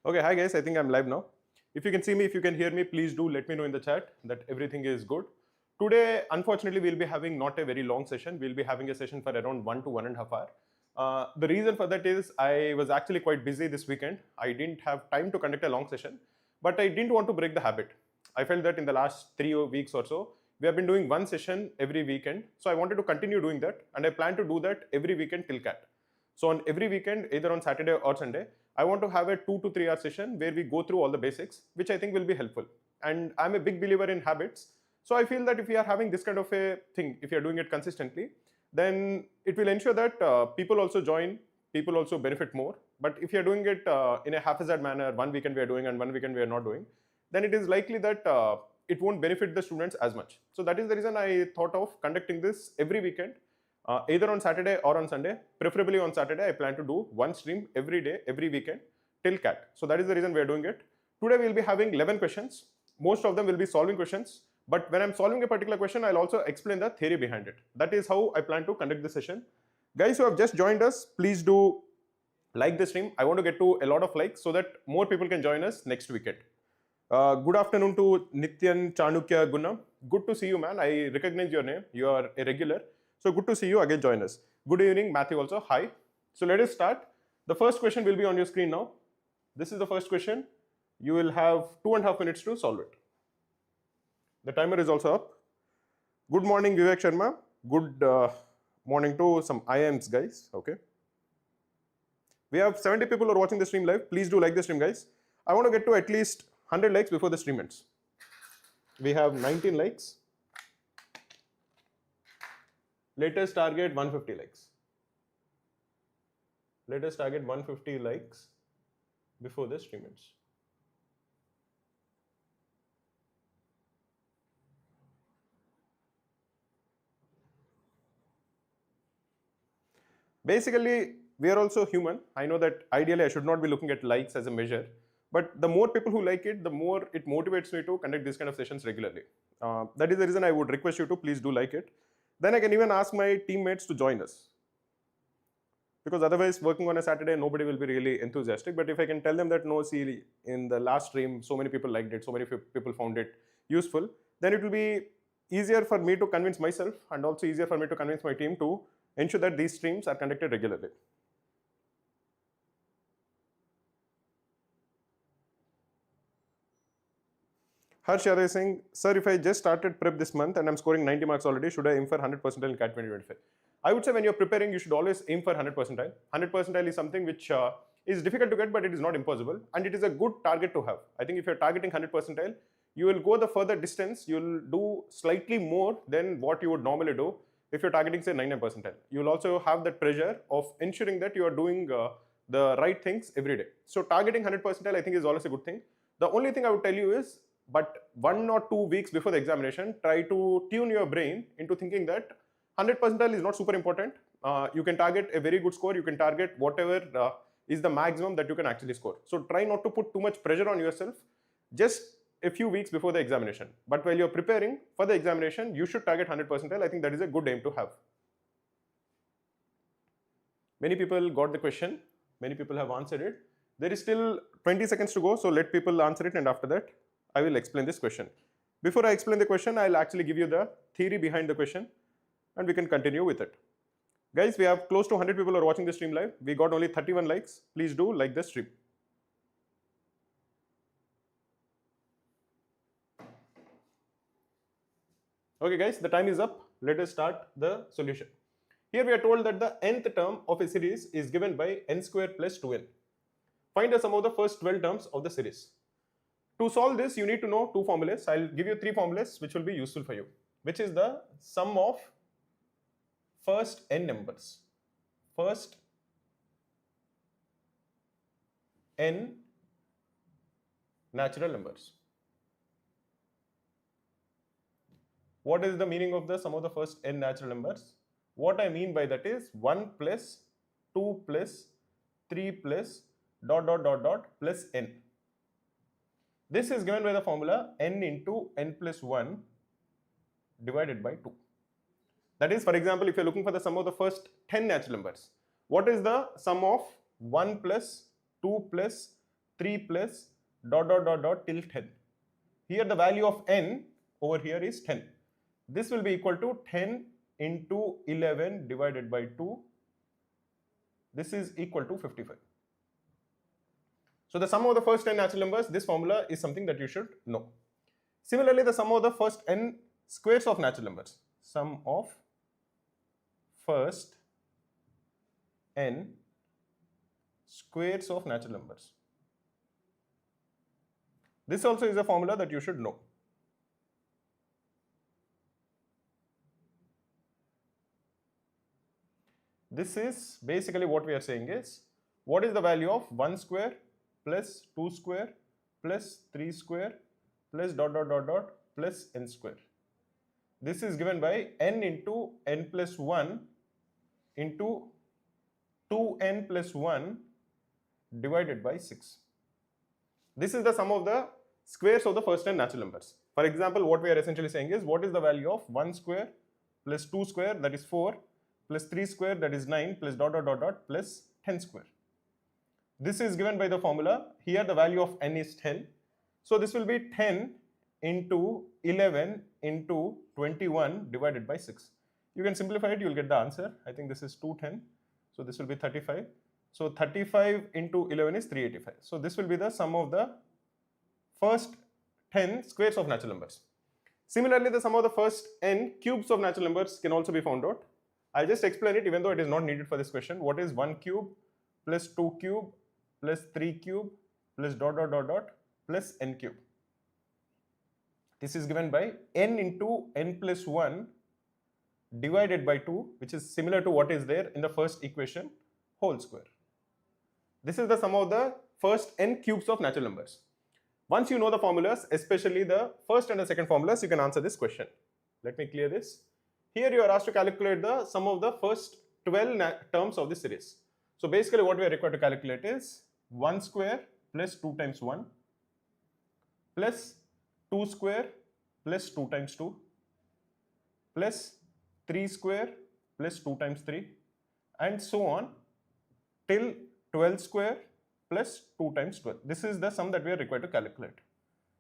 Okay, hi guys, I think I'm live now. If you can see me, if you can hear me, please do let me know in the chat that everything is good. Today, unfortunately, we'll be having not a very long session. We'll be having a session for around 1 to 1.5 hours. The reason for that is I was actually quite busy this weekend. I didn't have time to conduct a long session, but I didn't want to break the habit. I felt that in the last 3 weeks or so, we have been doing one session every weekend. So I wanted to continue doing that, and I plan to do that every weekend till CAT. So on every weekend, either on Saturday or Sunday, I want to have a 2 to 3 hour session where we go through all the basics, which I think will be helpful. And I'm a big believer in habits. So I feel that if we are having this kind of a thing, if you're doing it consistently, then it will ensure that people also join, people also benefit more. But if you're doing it in a haphazard manner, one weekend we are doing and one weekend we are not doing, then it is likely that it won't benefit the students as much. So that is the reason I thought of conducting this every weekend. Either on Saturday or on Sunday, preferably on Saturday. I plan to do one stream every day, every weekend till CAT. So that is the reason we are doing it. Today we will be having 11 questions. Most of them will be solving questions. But when I'm solving a particular question, I'll also explain the theory behind it. That is how I plan to conduct the session. Guys who have just joined us, please do like the stream. I want to get to a lot of likes so that more people can join us next weekend. Good afternoon to Nityan Chanukya Gunam. Good to see you, man. I recognize your name. You are a regular. So good to see you again, join us. Good evening, Matthew also. Hi. So let us start. The first question will be on your screen now. This is the first question. You will have 2.5 minutes to solve it. The timer is also up. Good morning, Vivek Sharma. Good morning to some IMs, guys. Okay. We have 70 people who are watching the stream live. Please do like the stream, guys. I want to get to at least 100 likes before the stream ends. We have 19 likes. Let us target 150 likes. Let us target 150 likes before the stream ends. Basically, we are also human. I know that ideally I should not be looking at likes as a measure, but the more people who like it, the more it motivates me to conduct this kind of sessions regularly. That is the reason I would request you to please do like it. Then I can even ask my teammates to join us. Because otherwise, working on a Saturday, nobody will be really enthusiastic. But if I can tell them that, no, see, in the last stream, so many people liked it, so many people found it useful, then it will be easier for me to convince myself and also easier for me to convince my team to ensure that these streams are conducted regularly. Harsh is saying, sir, if I just started prep this month and I'm scoring 90 marks already, should I aim for 100 percentile in CAT 2025? I would say when you're preparing, you should always aim for 100 percentile. 100 percentile is something which is difficult to get, but it is not impossible. And it is a good target to have. I think if you're targeting 100 percentile, you will go the further distance. You'll do slightly more than what you would normally do if you're targeting, say, 99 percentile. You'll also have that pressure of ensuring that you are doing the right things every day. So targeting 100 percentile, I think, is always a good thing. The only thing I would tell you is, but 1 or 2 weeks before the examination, try to tune your brain into thinking that 100 percentile is not super important. You can target a very good score. You can target whatever is the maximum that you can actually score. So try not to put too much pressure on yourself just a few weeks before the examination. But while you're preparing for the examination, you should target 100 percentile. I think that is a good aim to have. Many people got the question. Many people have answered it. There is still 20 seconds to go. So let people answer it, and after that, I will explain this question. Before I explain the question, I'll actually give you the theory behind the question and we can continue with it. Guys, we have close to 100 people who are watching the stream live. We got only 31 likes. Please do like the stream. Okay guys, the time is up. Let us start the solution. Here we are told that the nth term of a series is given by n square plus 2n. Find the sum of the first 12 terms of the series. To solve this, you need to know two formulas. I'll give you three formulas which will be useful for you, which is the sum of first n numbers. First n natural numbers. What is the meaning of the sum of the first n natural numbers? What I mean by that is 1 plus 2 plus 3 plus ... plus n. This is given by the formula n into n plus 1 divided by 2. That is, for example, if you're looking for the sum of the first 10 natural numbers, what is the sum of 1 plus 2 plus 3 plus dot dot dot dot till 10. Here the value of n over here is 10. This will be equal to 10 into 11 divided by 2. This is equal to 55. So the sum of the first n natural numbers, this formula is something that you should know. Similarly, the sum of the first n squares of natural numbers. Sum of first n squares of natural numbers. This also is a formula that you should know. This is basically what we are saying is, what is the value of 1 square plus 2 square plus 3 square plus dot dot dot dot plus n square. This is given by n into n plus 1 into 2n plus 1 divided by 6. This is the sum of the squares of the first n natural numbers. For example, what we are essentially saying is, what is the value of 1 square plus 2 square, that is 4, plus 3 square, that is 9, plus dot dot dot dot plus 10 square. This is given by the formula. Here the value of n is 10. So this will be 10 into 11 into 21 divided by 6. You can simplify it, you will get the answer. I think this is 210. So this will be 35. So 35 into 11 is 385. So this will be the sum of the first 10 squares of natural numbers. Similarly, the sum of the first n cubes of natural numbers can also be found out. I'll just explain it even though it is not needed for this question. What is 1 cube plus 2 cube plus 3 cube plus dot dot dot dot plus n cube. This is given by n into n plus 1 divided by 2, which is similar to what is there in the first equation, whole square. This is the sum of the first n cubes of natural numbers. Once you know the formulas, especially the first and the second formulas, you can answer this question. Let me clear this. Here you are asked to calculate the sum of the first 12 terms of this series. So basically what we are required to calculate is 1 square plus 2 times 1 plus 2 square plus 2 times 2 plus 3 square plus 2 times 3 and so on till 12 square plus 2 times 12. This is the sum that we are required to calculate.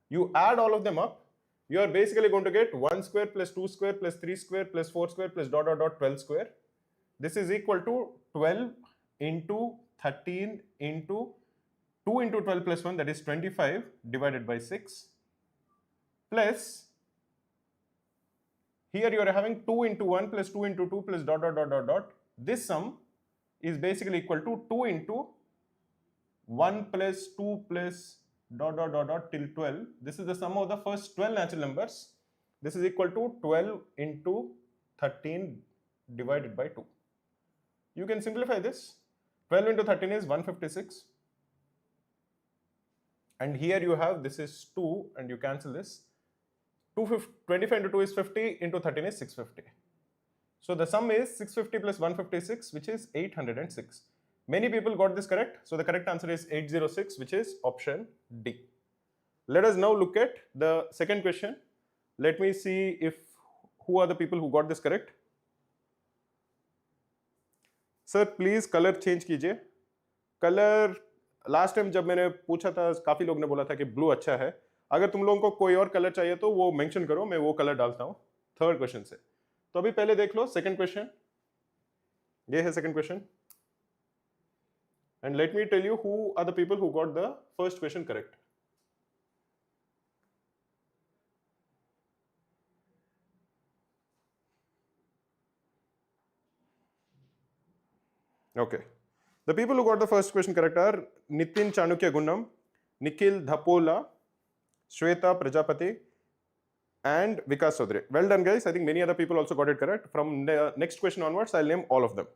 You add all of them up, you are basically going to get 1 square plus 2 square plus 3 square plus 4 square plus dot dot dot 12 square. This is equal to 12 into 13 into 2 into 12 plus 1, that is 25 divided by 6 plus, here you are having 2 into 1 plus 2 into 2 plus dot dot dot dot dot. This sum is basically equal to 2 into 1 plus 2 plus dot dot dot dot till 12. This is the sum of the first 12 natural numbers. This is equal to 12 into 13 divided by 2. You can simplify this. 12 into 13 is 156. And here you have, this is 2 and you cancel this. 25 into 2 is 50, into 13 is 650. So the sum is 650 plus 156, which is 806. Many people got this correct. So the correct answer is 806, which is option D. Let us now look at the second question. Let me see if who are the people who got this correct. Sir, please color change कीजिए. Color last time जब मैंने पूछा था, काफी लोग ने बोला था कि ब्लू अच्छा है. अगर तुम लोगों को कोई और कलर चाहिए तो वो मेंशन करो, मैं वो कलर डालता हूँ थर्ड क्वेश्चन से. तो अभी पहले देख लो सेकंड क्वेश्चन. ये है second question. And let me tell you who are the people who got the first question correct. Okay. The people who got the first question correct are Nitin Chanukya Gunnam, Nikhil Dhapola, Shweta Prajapati, and Vikas Sodre. Well done, guys. I think many other people also got it correct. From the next question onwards, I'll name all of them.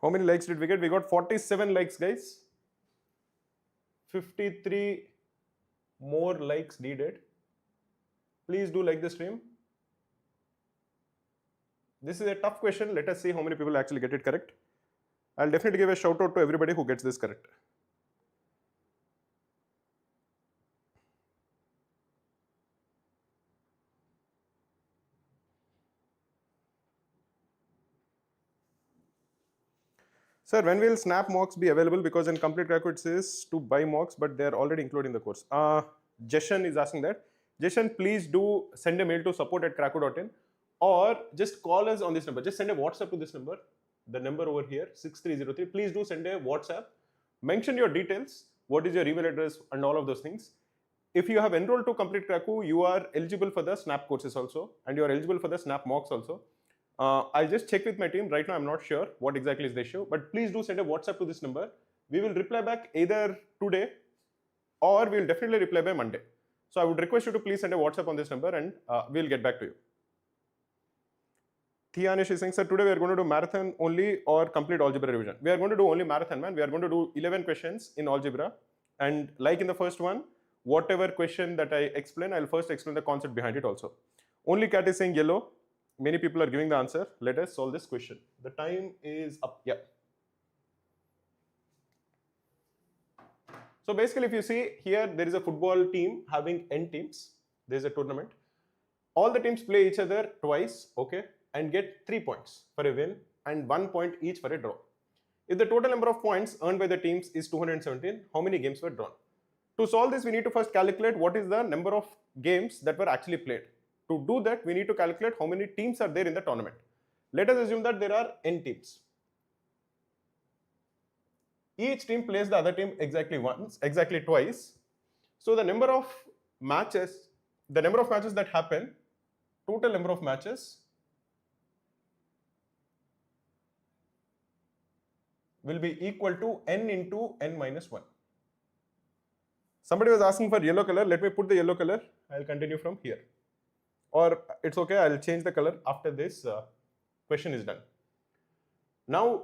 How many likes did we get? We got 47 likes, guys. 53 more likes needed. Please do like the stream. This is a tough question. Let us see how many people actually get it correct. I'll definitely give a shout out to everybody who gets this correct. Sir, when will snap mocks be available? Because in complete Cracku it says to buy mocks, but they are already included in the course. Jeshan is asking that. Jeshan, please do send a mail to support@cracku.in or just call us on this number. Just send a WhatsApp to this number, the number over here, 6303. Please do send a WhatsApp. Mention your details, what is your email address and all of those things. If you have enrolled to complete Cracku, you are eligible for the snap courses also, and you are eligible for the snap mocks also. I'll just check with my team. Right now, I'm not sure what exactly is the issue, but please do send a WhatsApp to this number. We will reply back either today or we'll definitely reply by Monday. So I would request you to please send a WhatsApp on this number and we'll get back to you. Thianish is saying, sir, today we are going to do marathon only or complete algebra revision. We are going to do only marathon, man. We are going to do 11 questions in algebra. And like in the first one, whatever question that I explain, I'll first explain the concept behind it also. Only cat is saying yellow. Many people are giving the answer. Let us solve this question. The time is up. Yeah. So basically, if you see here, there is a football team having n teams. There is a tournament. All the teams play each other twice, okay, and get 3 points for a win and 1 point each for a draw. If the total number of points earned by the teams is 217, how many games were drawn? To solve this, we need to first calculate what is the number of games that were actually played. To do that, we need to calculate how many teams are there in the tournament. Let us assume that there are n teams. Each team plays the other team exactly twice. So the number of matches that happen, total number of matches will be equal to n into n minus 1. Somebody was asking for yellow color. Let me put the yellow color. I'll continue from here. Or it's okay, I'll change the color after this question is done. Now,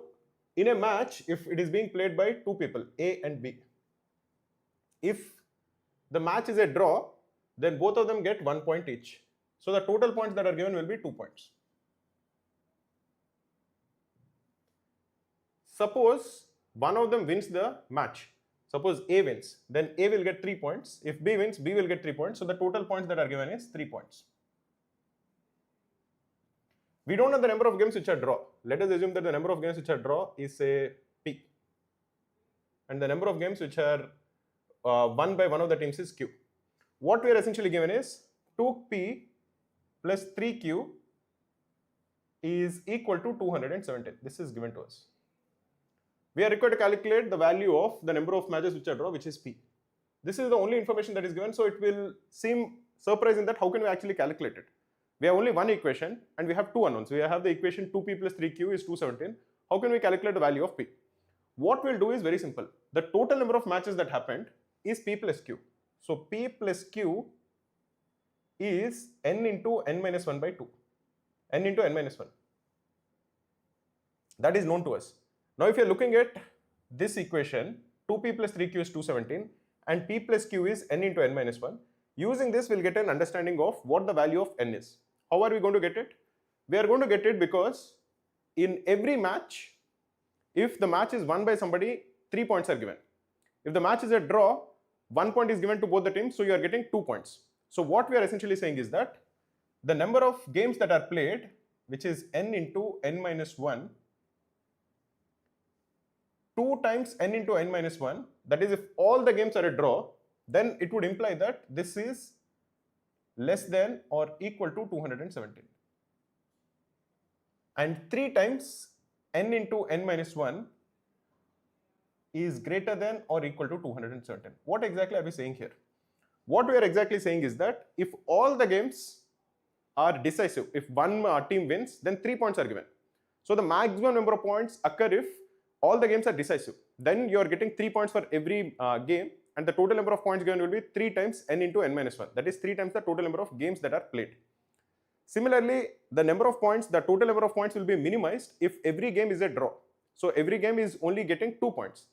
in a match, if it is being played by two people, A and B, if the match is a draw, then both of them get 1 point each. So the total points that are given will be 2 points. Suppose one of them wins the match. Suppose A wins, then A will get 3 points. If B wins, B will get 3 points. So the total points that are given is 3 points. We don't know the number of games which are draw. Let us assume that the number of games which are draw is say P. And the number of games which are won by one of the teams is Q. What we are essentially given is 2P plus 3Q is equal to 217. This is given to us. We are required to calculate the value of the number of matches which are draw, which is P. This is the only information that is given, so it will seem surprising that how can we actually calculate it? We have only one equation and we have two unknowns. We have the equation 2P plus 3Q is 217. How can we calculate the value of P? What we'll do is very simple. The total number of matches that happened is P plus Q. So P plus Q is n into n minus 1 by 2. N into n minus 1. That is known to us. Now if you're looking at this equation, 2P plus 3Q is 217 and P plus Q is n into n minus 1. Using this, we'll get an understanding of what the value of n is. How are we going to get it? We are going to get it because in every match, if the match is won by somebody, 3 points are given. If the match is a draw, 1 point is given to both the teams, so you are getting 2 points. So what we are essentially saying is that the number of games that are played, which is n into n minus 1, 2 times n into n minus 1, that is if all the games are a draw, then it would imply that this is less than or equal to 217. And 3 times n into n minus 1 is greater than or equal to 217. What exactly are we saying here? What we are exactly saying is that if all the games are decisive, if one team wins, then 3 points are given. So the maximum number of points occur if all the games are decisive. Then you are getting 3 points for every game. And the total number of points given will be 3 times n into n minus 1. That is 3 times the total number of games that are played. Similarly, the number of points, the total number of points will be minimized if every game is a draw. So every game is only getting 2 points.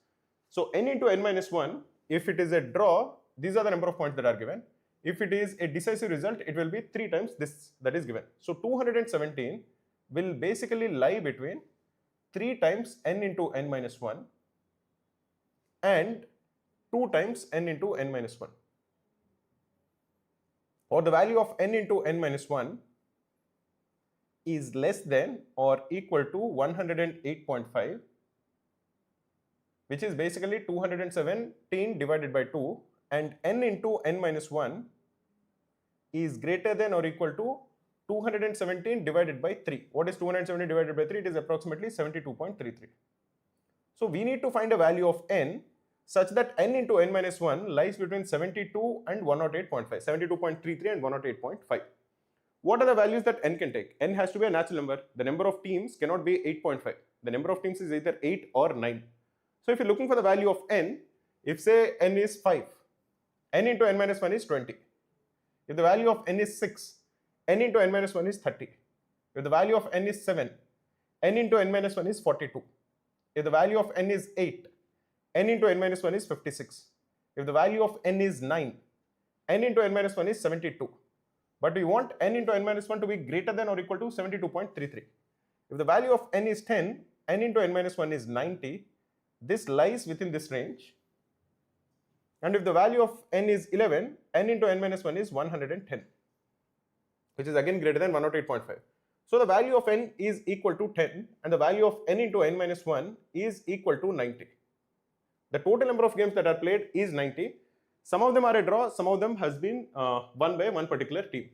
So n into n minus 1, if it is a draw, these are the number of points that are given. If it is a decisive result, it will be 3 times this that is given. So 217 will basically lie between 3 times n into n minus 1 and 2 times n into n minus 1. Or the value of n into n minus 1 is less than or equal to 108.5, which is basically 217 divided by 2, and n into n minus 1 is greater than or equal to 217 divided by 3. What is 217 divided by 3? It is approximately 72.33. So we need to find a value of n such that n into n minus 1 lies between 72 and 108.5, 72.33 and 108.5. What are the values that n can take? N has to be a natural number. The number of teams cannot be 8.5. The number of teams is either 8 or 9. So if you're looking for the value of n, if say n is 5, n into n minus 1 is 20. If the value of n is 6, n into n minus 1 is 30. If the value of n is 7, n into n minus 1 is 42. If the value of n is 8, n into n minus 1 is 56. If the value of n is 9, n into n minus 1 is 72. But we want n into n minus 1 to be greater than or equal to 72.33. If the value of n is 10, n into n minus 1 is 90. This lies within this range. And if the value of n is 11, n into n minus 1 is 110, which is again greater than 108.5. So the value of n is equal to 10 and the value of n into n minus 1 is equal to 90. The total number of games that are played is 90. Some of them are a draw, some of them has been won by one particular team.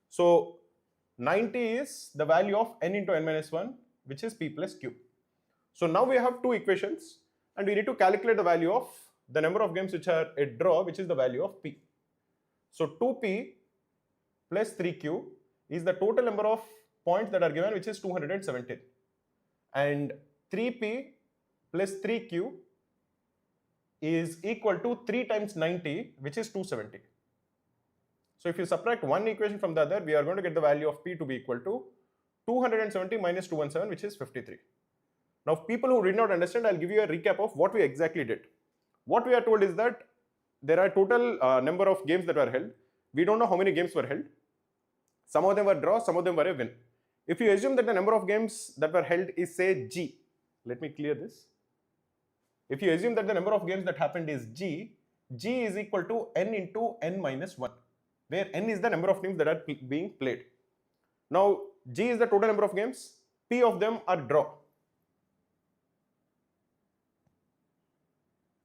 So 90 is the value of n into n minus 1, which is p plus q. So now we have two equations and we need to calculate the value of the number of games which are a draw, which is the value of p. So 2p plus 3q is the total number of points that are given, which is 217. And 3p plus 3q is equal to 3 times 90, which is 270. So if you subtract one equation from the other, we are going to get the value of p to be equal to 270 minus 217, which is 53. Now, people who did not understand, I'll give you a recap of what we exactly did. What we are told is that there are total number of games that were held. We don't know how many games were held. Some of them were draw, some of them were a win. If you assume that the number of games that were held is say g, let me clear this. If you assume that the number of games that happened is g is equal to n into n minus 1, where n is the number of teams that are being played. Now, g is the total number of games, p of them are draw,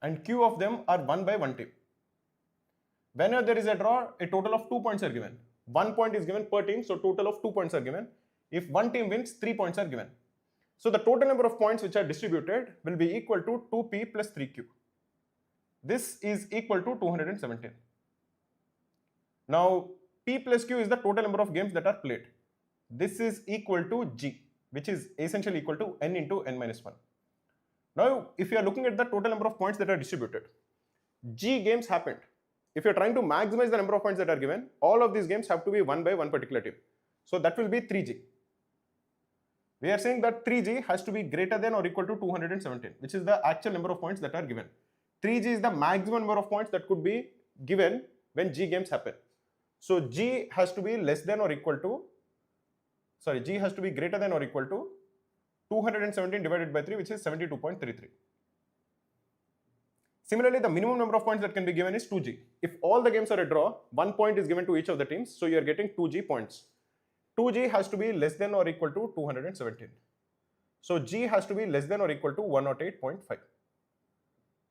and q of them are won by one team. Whenever there is a draw, a total of 2 points are given. 1 point is given per team, so total of 2 points are given. If one team wins, 3 points are given. So the total number of points which are distributed will be equal to 2p plus 3q. This is equal to 217. Now, p plus q is the total number of games that are played. This is equal to g, which is essentially equal to n into n minus 1. Now, if you are looking at the total number of points that are distributed, g games happened. If you are trying to maximize the number of points that are given, all of these games have to be won by one particular team. So that will be 3g. We are saying that 3g has to be greater than or equal to 217, which is the actual number of points that are given. 3g is the maximum number of points that could be given when g games happen. So g has to be less than or equal to, g has to be greater than or equal to 217 divided by 3, which is 72.33. Similarly, the minimum number of points that can be given is 2g. If all the games are a draw, 1 point is given to each of the teams, so you are getting 2g points. 2g has to be less than or equal to 217. So g has to be less than or equal to 108.5.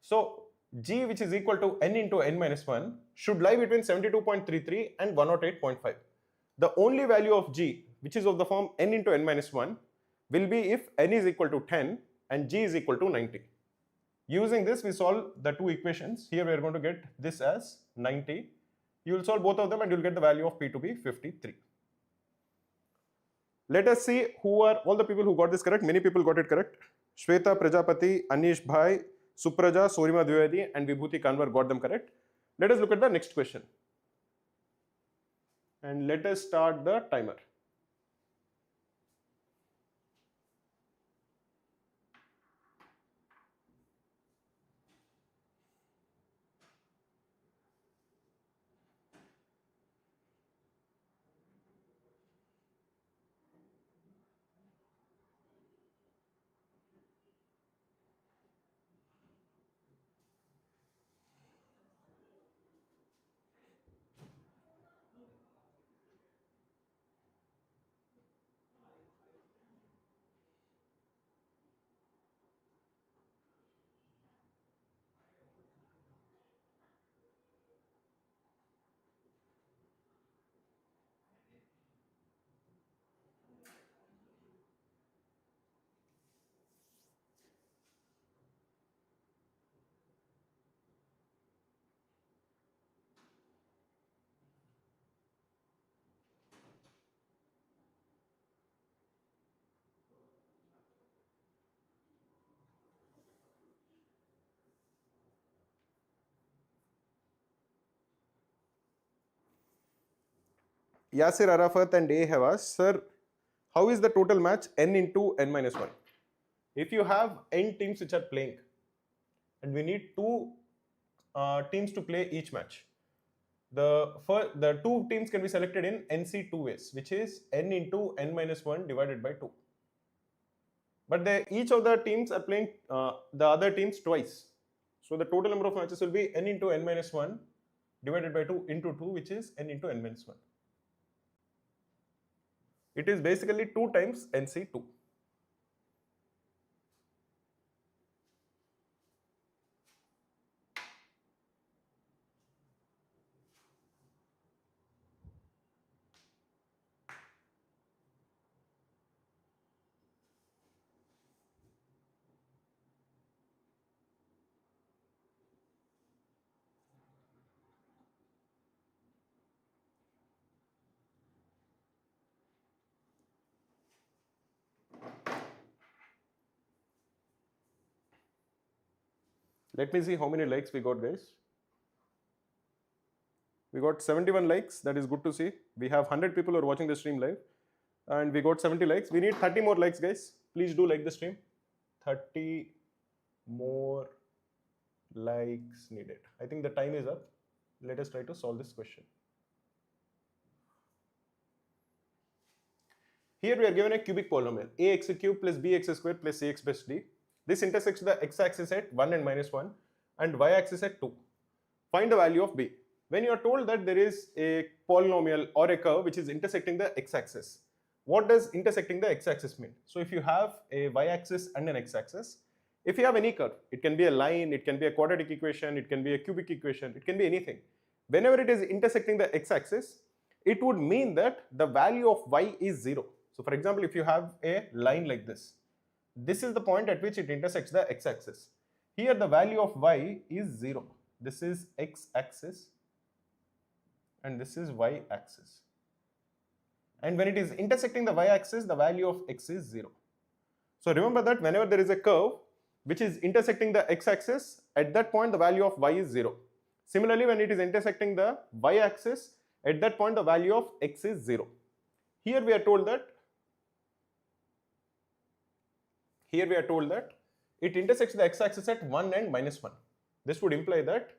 So g, which is equal to n into n minus 1, should lie between 72.33 and 108.5. The only value of g, which is of the form n into n minus 1, will be if n is equal to 10 and g is equal to 90. Using this, we solve the two equations. Here we are going to get this as 90. You will solve both of them and you will get the value of p to be 53. Let us see who are all the people who got this correct. Many people got it correct. Shweta Prajapati, Anish Bhai, Supraja, Sorima Dwivedi and Vibhuti Kanwar got them correct. Let us look at the next question. And let us start the timer. Yasir Arafat and A have asked, sir, how is the total match n into n minus 1? If you have n teams which are playing and we need two teams to play each match, the two teams can be selected in NC two ways, which is n into n minus 1 divided by 2. But each of the teams are playing the other teams twice. So the total number of matches will be n into n minus 1 divided by 2 into 2, which is n into n minus 1. It is basically 2 times NC2. Let me see how many likes we got, guys. We got 71 likes. That is good to see. We have 100 people who are watching the stream live, and we got 70 likes. We need 30 more likes, guys. Please do like the stream. 30 more likes needed. I think the time is up. Let us try to solve this question. Here we are given a cubic polynomial, ax cube plus bx square plus cx plus d. This intersects the x-axis at 1 and minus 1 and y-axis at 2. Find the value of b. When you are told that there is a polynomial or a curve which is intersecting the x-axis, what does intersecting the x-axis mean? So if you have a y-axis and an x-axis, if you have any curve, it can be a line, it can be a quadratic equation, it can be a cubic equation, it can be anything. Whenever it is intersecting the x-axis, it would mean that the value of y is 0. So for example, if you have a line like this is the point at which it intersects the x-axis. Here the value of y is 0. This is x-axis and this is y-axis. And when it is intersecting the y-axis, the value of x is 0. So remember that whenever there is a curve which is intersecting the x-axis, at that point the value of y is 0. Similarly, when it is intersecting the y-axis, at that point the value of x is 0. Here we are told that it intersects the x-axis at 1 and minus 1. This would imply that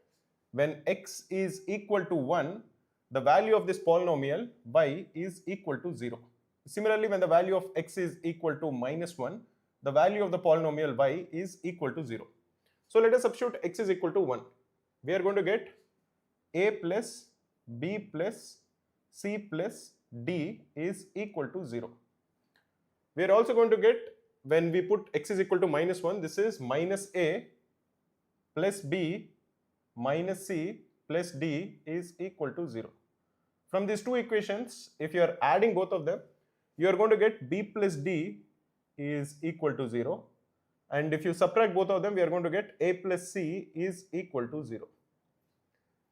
when x is equal to 1, the value of this polynomial y is equal to 0. Similarly, when the value of x is equal to minus 1, the value of the polynomial y is equal to 0. So let us substitute x is equal to 1. We are going to get a plus b plus c plus d is equal to 0. We are also going to get, when we put x is equal to minus 1, this is minus a plus b minus c plus d is equal to 0. From these two equations, if you are adding both of them, you are going to get b plus d is equal to 0. And if you subtract both of them, we are going to get a plus c is equal to 0.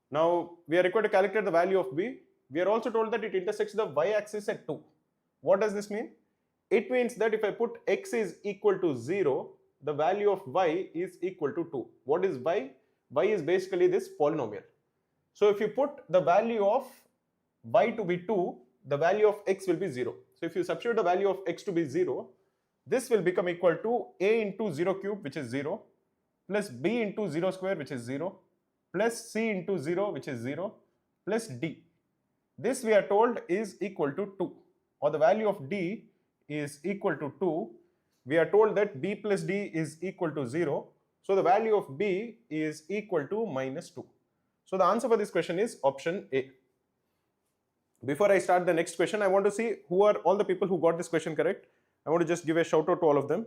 Now, we are required to calculate the value of b. We are also told that it intersects the y-axis at 2. What does this mean? It means that if I put x is equal to 0, the value of y is equal to 2. What is y? Y is basically this polynomial. So if you put the value of y to be 2, the value of x will be 0. So if you substitute the value of x to be 0, this will become equal to a into 0 cube, which is 0, plus b into 0 square, which is 0, plus c into 0, which is 0, plus d. This we are told is equal to 2, or the value of d is equal to 2. We are told that b plus d is equal to 0. So the value of b is equal to minus 2. So the answer for this question is option A. Before I start the next question, I want to see who are all the people who got this question correct. I want to just give a shout out to all of them.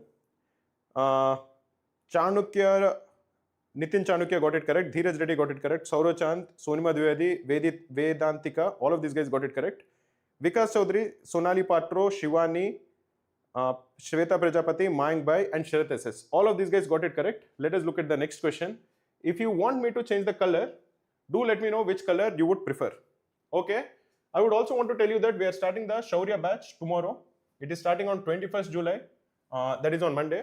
Chanukya, Nitin Chanukya got it correct. Dheeraj Reddy got it correct. Saurav Chand, Sonima Dwivedi, Vedantika, all of these guys got it correct. Vikas Chaudhary, Sonali Patro, Shivani, Shweta Prajapati, Mayank Bhai and Sharat SS. All of these guys got it correct. Let us look at the next question. If you want me to change the color, do let me know which color you would prefer. Okay. I would also want to tell you that we are starting the Shaurya batch tomorrow. It is starting on 21st July. That is on Monday.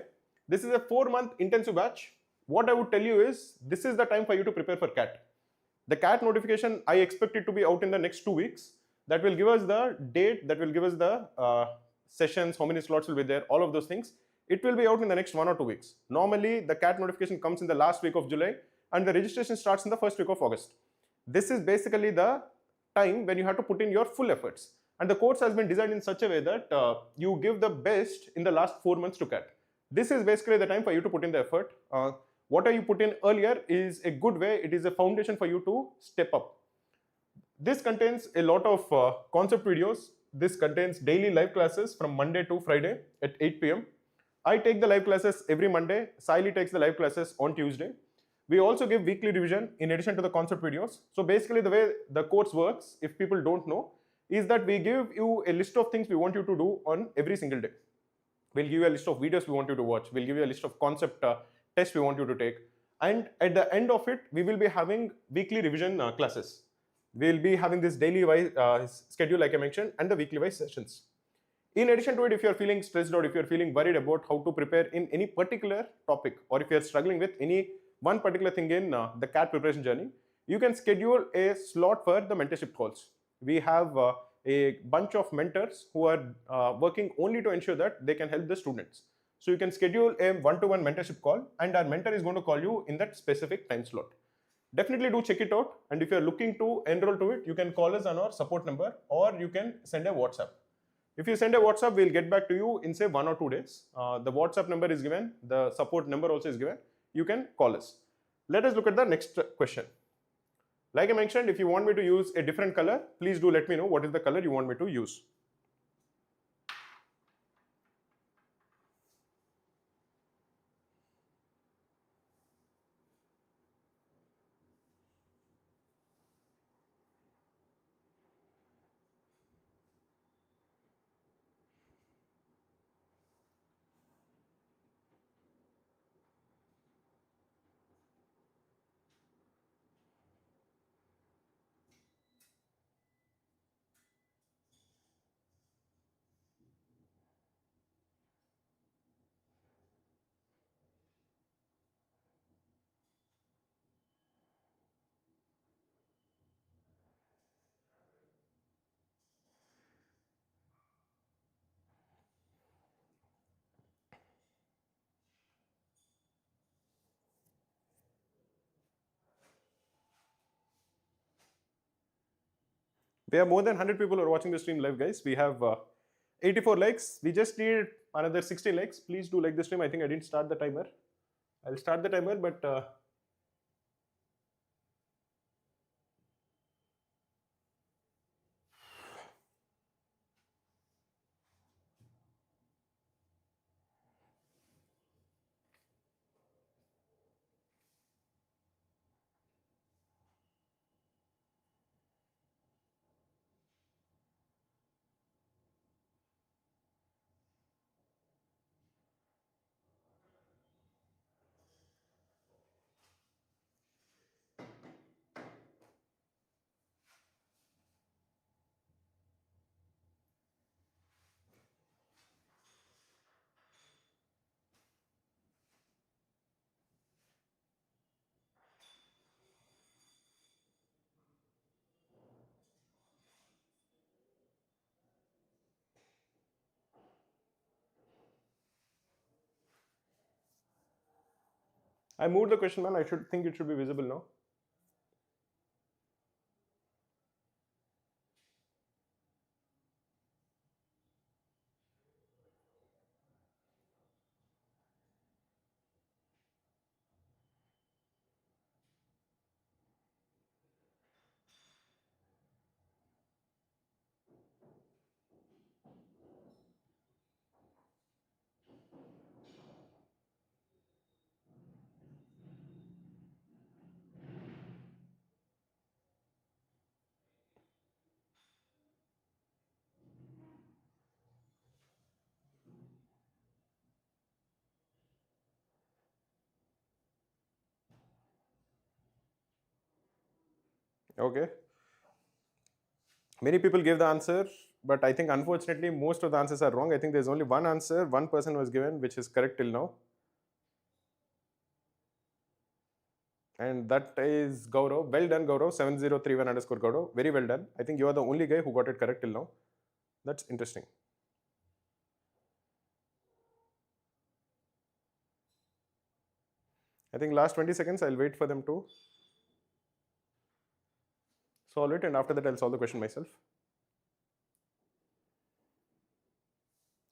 This is a 4-month intensive batch. What I would tell you is, this is the time for you to prepare for CAT. The CAT notification, I expect it to be out in the next 2 weeks. That will give us the date, that will give us the sessions, how many slots will be there, all of those things. It will be out in the next 1 or 2 weeks. Normally, the CAT notification comes in the last week of July and the registration starts in the first week of August. This is basically the time when you have to put in your full efforts. And the course has been designed in such a way that you give the best in the last 4 months to CAT. This is basically the time for you to put in the effort. Whatever you put in earlier is a good way, it is a foundation for you to step up. This contains a lot of concept videos. This contains daily live classes from Monday to Friday at 8 p.m. I take the live classes every Monday. Saili takes the live classes on Tuesday. We also give weekly revision in addition to the concept videos. So basically the way the course works, if people don't know, is that we give you a list of things we want you to do on every single day. We'll give you a list of videos we want you to watch. We'll give you a list of concept tests we want you to take. And at the end of it, we will be having weekly revision classes. We'll be having this daily wise schedule like I mentioned and the weekly wise sessions. In addition to it, if you're feeling stressed or if you're feeling worried about how to prepare in any particular topic, or if you're struggling with any one particular thing in the CAT preparation journey, you can schedule a slot for the mentorship calls. We have a bunch of mentors who are working only to ensure that they can help the students. So you can schedule a one-to-one mentorship call and our mentor is going to call you in that specific time slot. Definitely do check it out, and if you're looking to enroll to it, you can call us on our support number or you can send a WhatsApp. If you send a WhatsApp, we'll get back to you in say 1 or 2 days. The WhatsApp number is given, the support number also is given. You can call us. Let us look at the next question. Like I mentioned, if you want me to use a different color, please do let me know what is the color you want me to use. We have more than 100 people who are watching the stream live, guys. We have 84 likes. We just need another 60 likes. Please do like the stream. I think I didn't start the timer. I'll start the timer, but I moved the question, man. I should think it should be visible now. Okay. Many people gave the answer, but I think unfortunately most of the answers are wrong. I think there's only one answer, one person was given, which is correct till now. And that is Gaurav. Well done, Gaurav. 7031 underscore Gaurav. Very well done. I think you are the only guy who got it correct till now. That's interesting. I think last 20 seconds, I'll wait for them to solve it, and after that, I'll solve the question myself.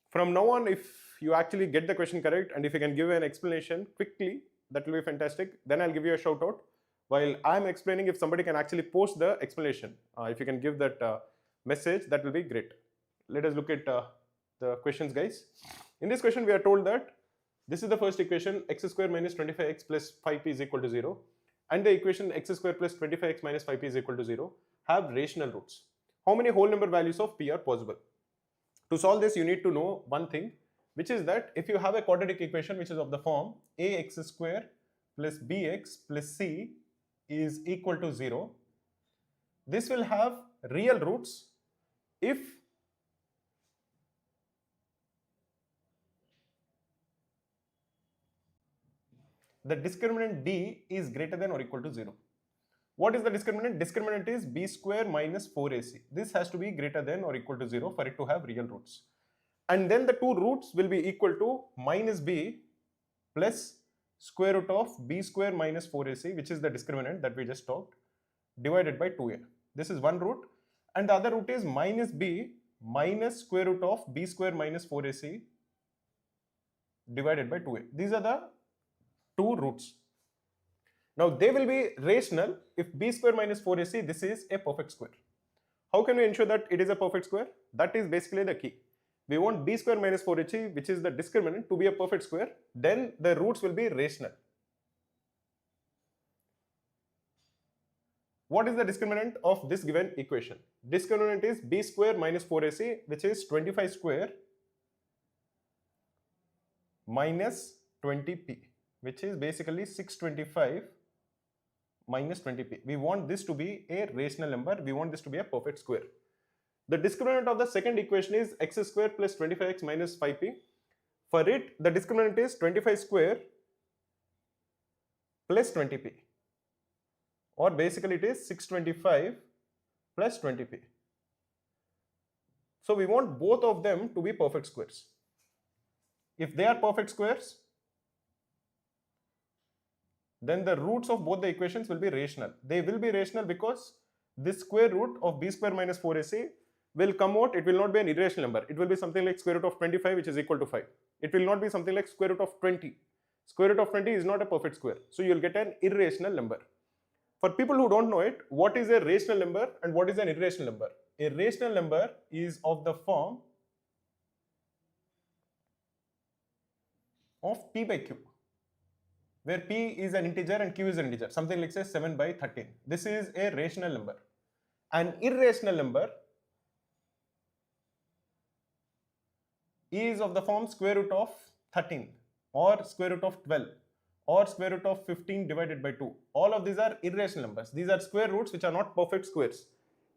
From now on, if you actually get the question correct and if you can give an explanation quickly, that will be fantastic. Then I'll give you a shout out. While I'm explaining, if somebody can actually post the explanation, if you can give that message, that will be great. Let us look at the questions, guys. In this question, we are told that this is the first equation, x square minus 25x plus 5p is equal to 0. And the equation x square plus 25x minus 5p is equal to 0 have rational roots. How many whole number values of p are possible? To solve this, you need to know one thing, which is that if you have a quadratic equation which is of the form ax square plus bx plus c is equal to 0, this will have real roots if the discriminant d is greater than or equal to 0. What is the discriminant? Discriminant is b square minus 4ac. This has to be greater than or equal to 0 for it to have real roots. And then the two roots will be equal to minus b plus square root of b square minus 4ac, which is the discriminant that we just talked, divided by 2a. This is one root. And the other root is minus b minus square root of b square minus 4ac divided by 2a. These are the two roots. Now they will be rational if b square minus 4ac, this is a perfect square. How can we ensure that it is a perfect square? That is basically the key. We want b square minus 4ac, which is the discriminant, to be a perfect square. Then the roots will be rational. What is the discriminant of this given equation? Discriminant is b square minus 4ac, which is 25 square minus 20p, which is basically 625 minus 20p. We want this to be a rational number. We want this to be a perfect square. The discriminant of the second equation is x square plus 25x minus 5p. For it, the discriminant is 25 square plus 20p. Or basically it is 625 plus 20p. So we want both of them to be perfect squares. If they are perfect squares, then the roots of both the equations will be rational. They will be rational because this square root of b square minus 4ac will come out, it will not be an irrational number. It will be something like square root of 25, which is equal to 5. It will not be something like square root of 20. Square root of 20 is not a perfect square. So you will get an irrational number. For people who don't know it, what is a rational number and what is an irrational number? A rational number is of the form of p by q, where p is an integer and q is an integer, something like say 7 by 13. This is a rational number. An irrational number is of the form square root of 13 or square root of 12 or square root of 15 divided by 2. All of these are irrational numbers. These are square roots which are not perfect squares.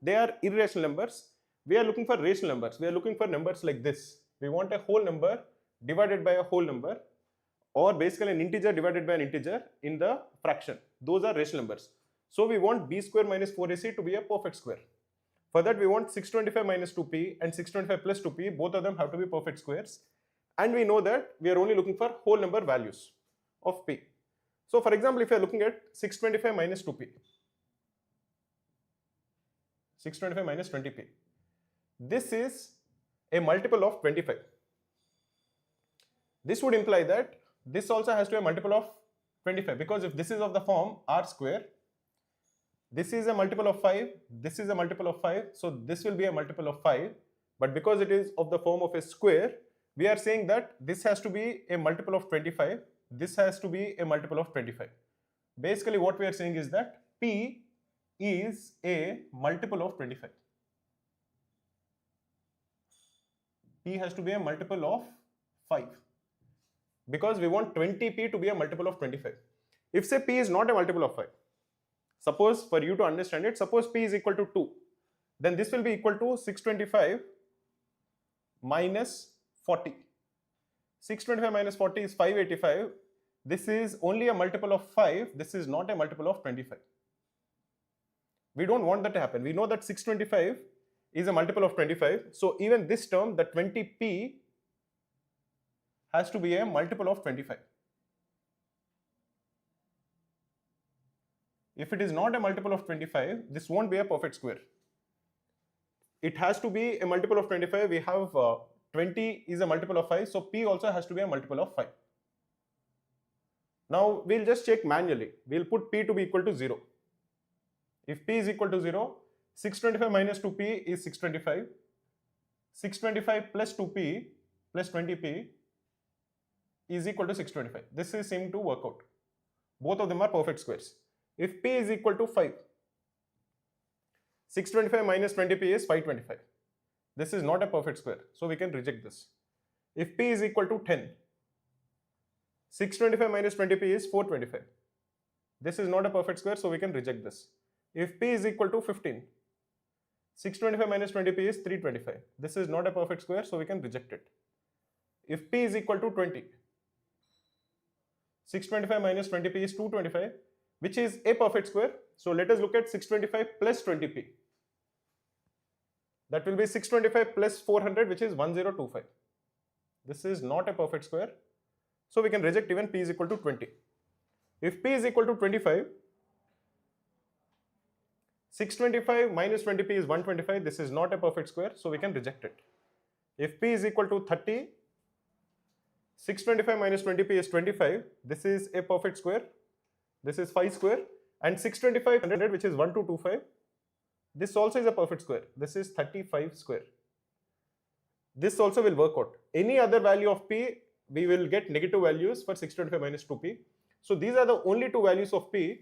They are irrational numbers. We are looking for rational numbers. We are looking for numbers like this. We want a whole number divided by a whole number, or basically an integer divided by an integer in the fraction. Those are rational numbers. So we want b square minus 4ac to be a perfect square. For that, we want 625 minus 2p and 625 plus 2p, both of them have to be perfect squares. And we know that we are only looking for whole number values of p. So for example, if you are looking at 625 minus 2p, 625 minus 20p, this is a multiple of 25. This would imply that this also has to be a multiple of 25, because if this is of the form r square, this is a multiple of 5, this is a multiple of 5, so this will be a multiple of 5, but because it is of the form of a square, we are saying that this has to be a multiple of 25, this has to be a multiple of 25. Basically what we are saying is that p is a multiple of 25. P has to be a multiple of 5, because we want 20p to be a multiple of 25. If say p is not a multiple of 5, suppose for you to understand it, suppose p is equal to 2, then this will be equal to 625 minus 40. 625 minus 40 is 585. this is only a multiple of 5, this is not a multiple of 25. We don't want that to happen. We know that 625 is a multiple of 25, so even this term, the 20p, has to be a multiple of 25. If it is not a multiple of 25, this won't be a perfect square. It has to be a multiple of 25. We have 20 is a multiple of 5, so p also has to be a multiple of 5. Now we'll just check manually. We'll put p to be equal to 0. If p is equal to 0, 625 minus 2p is 625. 625 plus 2p plus 20p is equal to 625. This is seeming to work out. Both of them are perfect squares. If p is equal to 5, 625 minus 20p is 525. This is not a perfect square, so we can reject this. If p is equal to 10, 625 minus 20p is 425. This is not a perfect square, so we can reject this. If p is equal to 15, 625 minus 20p is 325. This is not a perfect square, so we can reject it. If p is equal to 20, 625 minus 20p is 225, which is a perfect square. So let us look at 625 plus 20p. That will be 625 plus 400, which is 1025. This is not a perfect square, so we can reject even p is equal to 20. If p is equal to 25, 625 minus 20p is 125. This is not a perfect square, so we can reject it. If p is equal to 30, 625 minus 20p is 25. This is a perfect square. This is 5 square. And 625, which is 1225. This also is a perfect square. This is 35 square. This also will work out. Any other value of p, we will get negative values for 625 minus 2p. So these are the only two values of p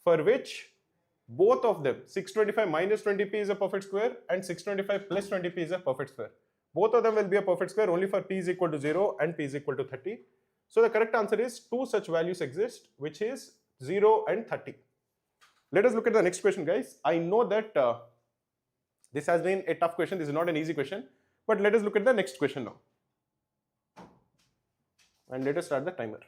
for which both of them, 625 minus 20p is a perfect square and 625 plus 20p is a perfect square. Both of them will be a perfect square only for p is equal to 0 and p is equal to 30. So the correct answer is two such values exist, which is 0 and 30. Let us look at the next question, guys. I know that this has been a tough question. This is not an easy question, but let us look at the next question now. And let us start the timer.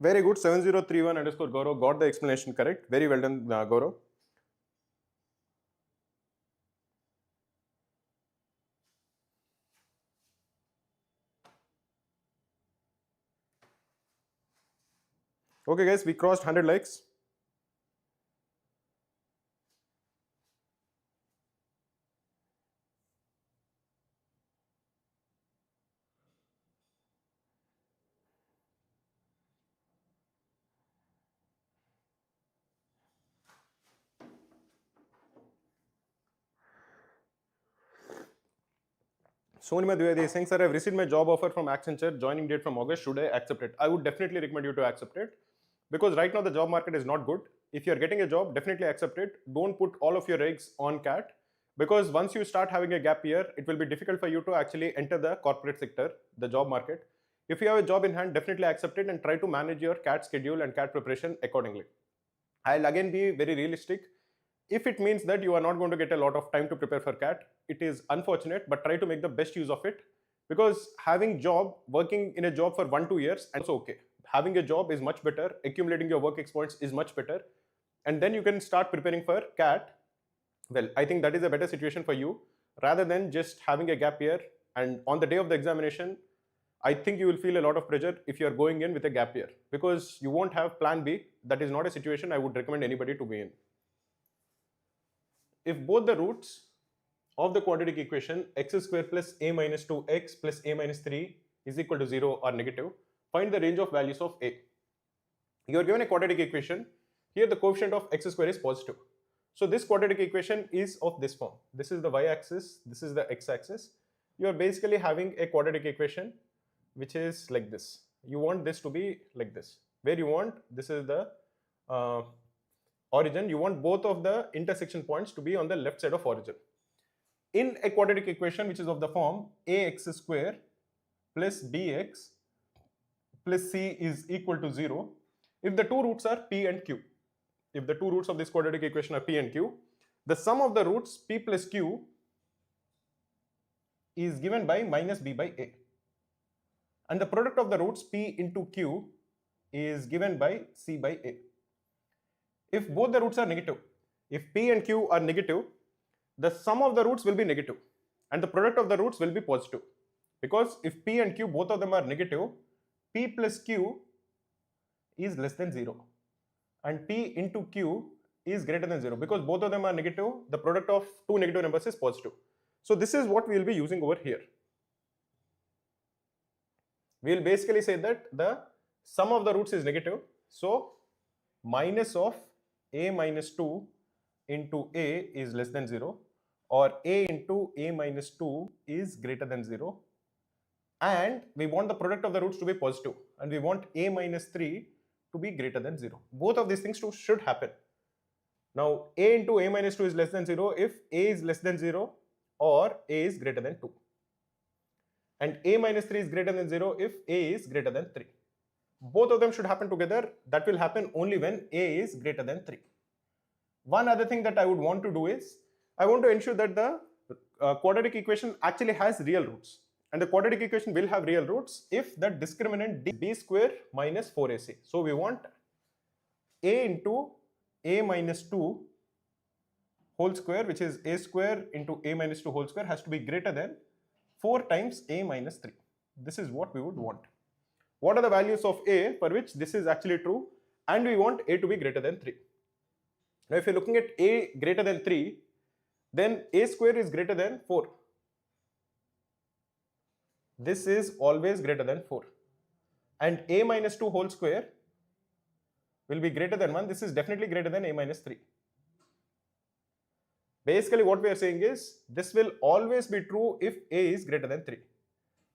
Very good, 7031 underscore Gaurav got the explanation correct. Very well done, Gaurav. Okay guys, we crossed 100 likes. Sonima Dwivedi is saying, sir, I have received my job offer from Accenture, joining date from August. Should I accept it? I would definitely recommend you to accept it because right now the job market is not good. If you are getting a job, definitely accept it. Don't put all of your eggs on CAT because once you start having a gap year, it will be difficult for you to actually enter the corporate sector, the job market. If you have a job in hand, definitely accept it and try to manage your CAT schedule and CAT preparation accordingly. I'll again be very realistic. If it means that you are not going to get a lot of time to prepare for CAT, it is unfortunate, but try to make the best use of it because having job, working in a job for 1-2 years, and also okay. Having a job is much better, accumulating your work experience is much better, and then you can start preparing for CAT. Well, I think that is a better situation for you rather than just having a gap year and on the day of the examination, I think you will feel a lot of pressure if you are going in with a gap year because you won't have plan B. That is not a situation I would recommend anybody to be in. If both the roots of the quadratic equation x square plus a minus 2x plus a minus 3 is equal to 0 or negative, find the range of values of a. You are given a quadratic equation. Here the coefficient of x square is positive. So this quadratic equation is of this form. This is the y-axis, this is the x-axis. You are basically having a quadratic equation which is like this. You want this to be like this. where you want, this is the origin, you want both of the intersection points to be on the left side of origin. In a quadratic equation which is of the form ax square plus bx plus c is equal to 0, if the two roots are p and q, if the two roots of this quadratic equation are p and q, the sum of the roots p plus q is given by minus b by a, and the product of the roots p into q is given by c by a. If both the roots are negative, if p and q are negative, the sum of the roots will be negative and the product of the roots will be positive, because if p and q both of them are negative, p plus q is less than 0 and p into q is greater than 0, because both of them are negative, the product of two negative numbers is positive. So this is what we will be using over here. We will basically say that the sum of the roots is negative, so minus of a minus 2 into a is less than 0, or a into a minus 2 is greater than 0, and we want the product of the roots to be positive, and we want a minus 3 to be greater than 0. Both of these things should happen. Now a into a minus 2 is less than 0 if a is less than 0 or a is greater than 2, and a minus 3 is greater than 0 if a is greater than 3. Both of them should happen together. That will happen only when a is greater than 3. One other thing that I would want to do is, I want to ensure that the quadratic equation actually has real roots, and the quadratic equation will have real roots if the discriminant is b square minus 4ac. So we want a into a minus 2 whole square, which is a square into a minus 2 whole square, has to be greater than 4 times a minus 3. This is what we would want. What are the values of a for which this is actually true, and we want a to be greater than 3. Now if you're looking at a greater than 3, then a square is greater than 4. This is always greater than 4. And a minus 2 whole square will be greater than 1. This is definitely greater than a minus 3. Basically what we are saying is, this will always be true if a is greater than 3.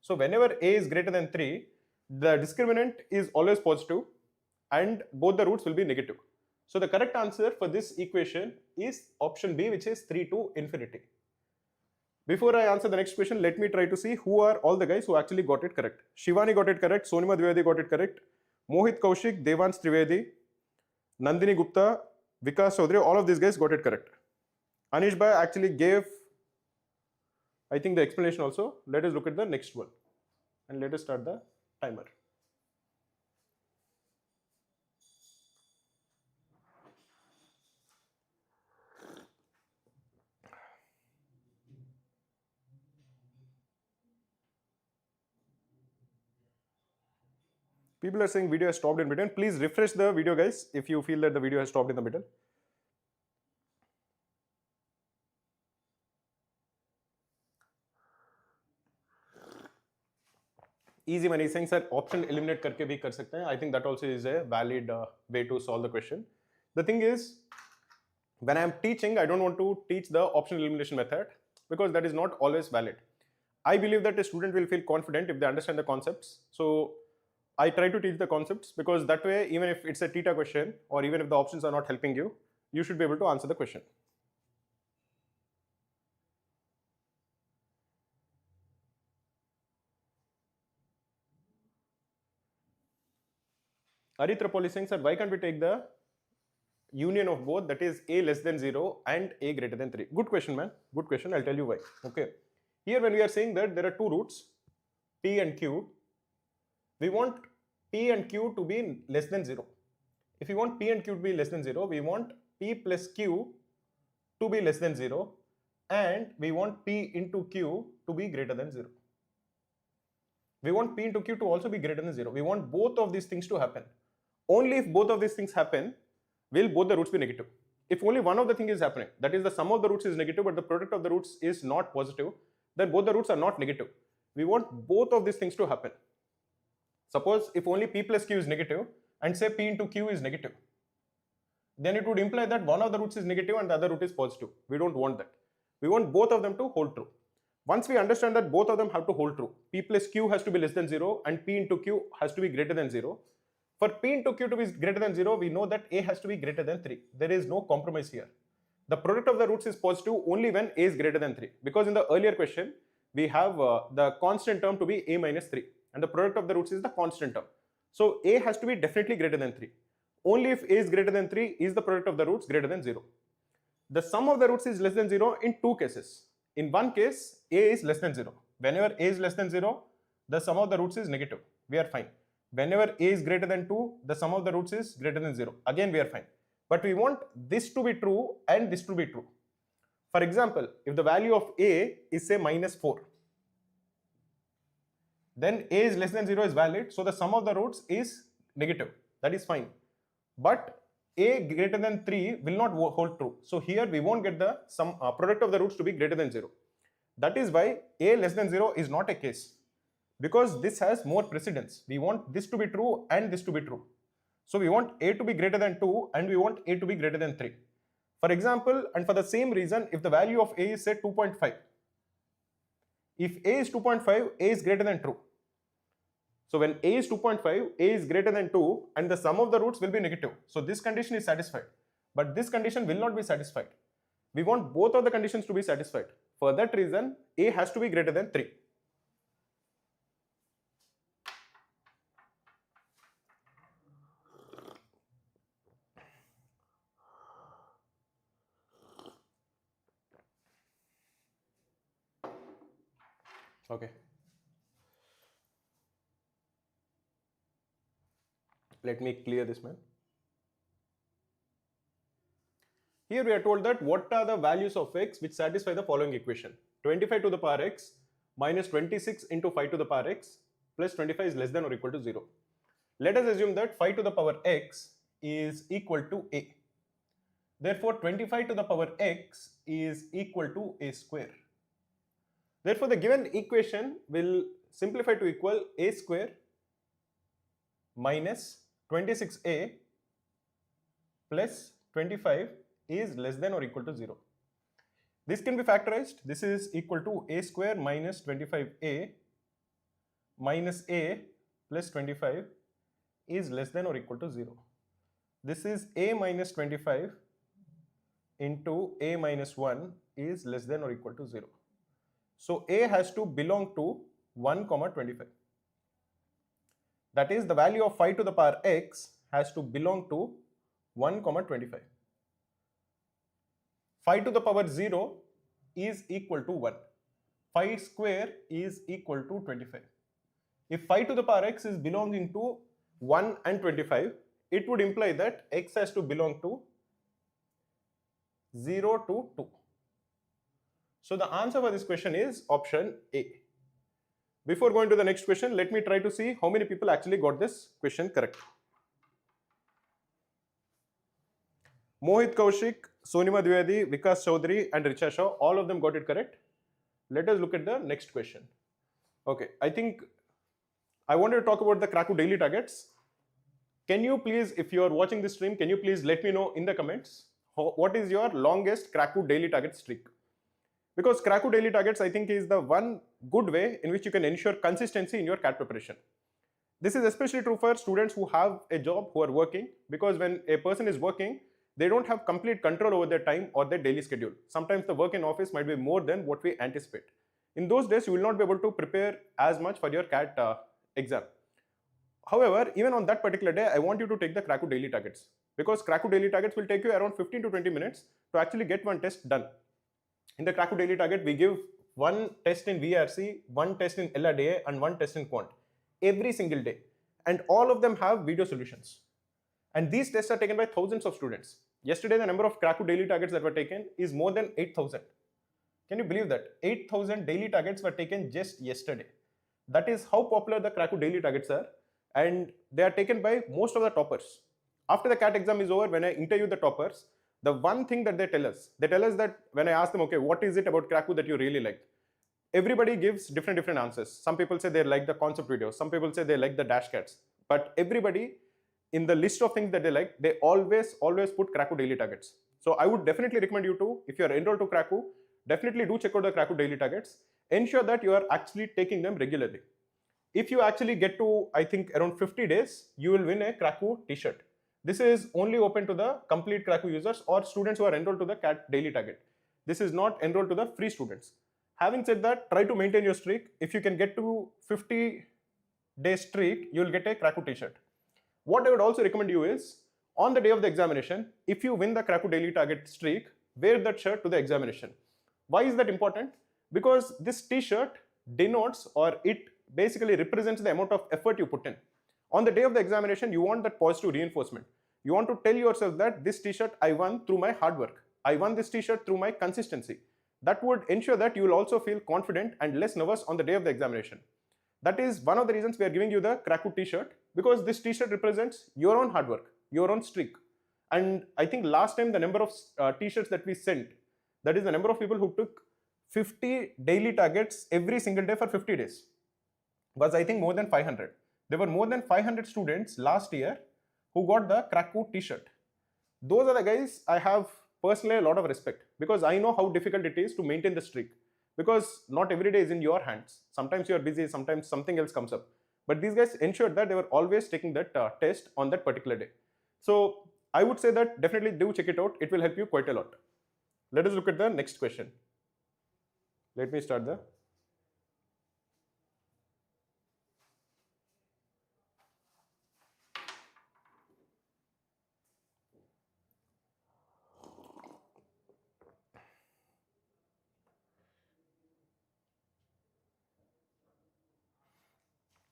So whenever a is greater than 3, the discriminant is always positive and both the roots will be negative. So the correct answer for this equation is option B, which is 3 to infinity. Before I answer the next question, let me try to see who are all the guys who actually got it correct. Shivani got it correct, Sonima Dwivedi got it correct, Mohit Kaushik, Devans Trivedi, Nandini Gupta, Vikas Chaudhary, all of these guys got it correct. Anish Bhai actually gave, I think, the explanation also. Let us look at the next one and let us start the timer. People are saying video has stopped in between. Please refresh the video, guys, if you feel that the video has stopped in the middle. Easy money saying, sir, option eliminate करके भी कर सकते हैं. I think that also is a valid way to solve the question. The thing is, when I am teaching, I don't want to teach the option elimination method because that is not always valid. I believe that a student will feel confident if they understand the concepts. So I try to teach the concepts, because that way, even if it's a theta question or even if the options are not helping you, you should be able to answer the question. Aritrapol is saying, sir, why can't we take the union of both, that is a less than 0 and a greater than 3? Good question, man. Good question. I'll tell you why. Okay. Here, when we are saying that there are two roots, p and q, we want p and q to be less than 0. If we want p and q to be less than 0, we want p plus q to be less than 0, and we want p into q to be greater than 0. We want p into q to also be greater than 0. We want both of these things to happen. Only if both of these things happen will both the roots be negative. If only one of the things is happening, that is the sum of the roots is negative but the product of the roots is not positive, then both the roots are not negative. We want both of these things to happen. Suppose if only p plus q is negative and say p into q is negative, then it would imply that one of the roots is negative and the other root is positive. We don't want that. We want both of them to hold true. Once we understand that both of them have to hold true, p plus q has to be less than 0 and p into q has to be greater than 0, For P into Q to be greater than 0, we know that A has to be greater than 3. There is no compromise here. The product of the roots is positive only when A is greater than 3. Because in the earlier question, we have the constant term to be A minus 3. And the product of the roots is the constant term. So A has to be definitely greater than 3. Only if A is greater than 3 is the product of the roots greater than 0. The sum of the roots is less than 0 in two cases. In one case, A is less than 0. Whenever A is less than 0, the sum of the roots is negative. We are fine. Whenever A is greater than 2, the sum of the roots is greater than 0. Again, we are fine. But we want this to be true and this to be true. For example, if the value of A is say minus 4, then A is less than 0 is valid. So the sum of the roots is negative. That is fine. But A greater than 3 will not hold true. So here we won't get the product of the roots to be greater than 0. That is why A less than 0 is not a case. Because this has more precedence. We want this to be true and this to be true. So we want A to be greater than 2 and we want A to be greater than 3. For example, and for the same reason, if the value of A is say 2.5, if A is 2.5, A is greater than true. So when A is 2.5, A is greater than 2 and the sum of the roots will be negative. So this condition is satisfied. But this condition will not be satisfied. We want both of the conditions to be satisfied. For that reason, A has to be greater than 3. Okay. Let me clear this, man. Here we are told that what are the values of x which satisfy the following equation. 25 to the power x minus 26 into 5 to the power x plus 25 is less than or equal to 0. Let us assume that 5 to the power x is equal to a. Therefore, 25 to the power x is equal to a square. Therefore, the given equation will simplify to equal a square minus 26a plus 25 is less than or equal to 0. This can be factorized. This is equal to a square minus 25a minus a plus 25 is less than or equal to 0. This is a minus 25 into a minus 1 is less than or equal to 0. So a has to belong to 1, 25. That is, the value of 5 to the power x has to belong to 1, 25. 5 to the power 0 is equal to 1. 5 square is equal to 25. If 5 to the power x is belonging to 1 and 25, it would imply that x has to belong to 0 to 2. So the answer for this question is option A. Before going to the next question, let me try to see how many people actually got this question correct. Mohit Kaushik, Sonima Dwivedi, Vikas Chaudhary and Richa Shaw, all of them got it correct. Let us look at the next question. Okay, I think I wanted to talk about the Cracku daily targets. Can you please, if you are watching this stream, can you please let me know in the comments what is your longest Cracku daily target streak? Because Cracku daily targets, I think, is the one good way in which you can ensure consistency in your CAT preparation. This is especially true for students who have a job, who are working, because when a person is working, they don't have complete control over their time or their daily schedule. Sometimes the work in office might be more than what we anticipate. In those days, you will not be able to prepare as much for your CAT exam. However, even on that particular day, I want you to take the Cracku daily targets, because Cracku daily targets will take you around 15 to 20 minutes to actually get one test done. In the Cracku daily target, we give one test in VRC, one test in LRDA and one test in Quant every single day. And all of them have video solutions. And these tests are taken by thousands of students. Yesterday, the number of Cracku daily targets that were taken is more than 8,000. Can you believe that? 8,000 daily targets were taken just yesterday. That is how popular the Cracku daily targets are. And they are taken by most of the toppers. After the CAT exam is over, when I interview the toppers, the one thing that they tell us that when I ask them, okay, what is it about Cracku that you really liked? Everybody gives different answers. Some people say they like the concept videos. Some people say they like the dash cats. But everybody, in the list of things that they like, they always put Cracku daily targets. So I would definitely recommend you to, if you are enrolled to Cracku, definitely do check out the Cracku daily targets. Ensure that you are actually taking them regularly. If you actually get to, I think, around 50 days, you will win a Cracku t-shirt. This is only open to the complete Cracku users or students who are enrolled to the CAT daily target. This is not enrolled to the free students. Having said that, try to maintain your streak. If you can get to 50-day streak, you will get a Cracku t-shirt. What I would also recommend you is, on the day of the examination, if you win the Cracku daily target streak, wear that shirt to the examination. Why is that important? Because this t-shirt denotes, or it basically represents the amount of effort you put in. On the day of the examination, you want that positive reinforcement. You want to tell yourself that this t-shirt I won through my hard work. I won this t-shirt through my consistency. That would ensure that you will also feel confident and less nervous on the day of the examination. That is one of the reasons we are giving you the Cracku t-shirt, because this t-shirt represents your own hard work, your own streak. And I think last time the number of t-shirts that we sent, that is the number of people who took 50 daily targets every single day for 50 days, was I think more than 500. There were more than 500 students last year who got the Cracku t-shirt. Those are the guys I have personally a lot of respect, because I know how difficult it is to maintain the streak, because not every day is in your hands. Sometimes you are busy, sometimes something else comes up. But these guys ensured that they were always taking that test on that particular day. So I would say that definitely do check it out. It will help you quite a lot. Let us look at the next question. Let me start the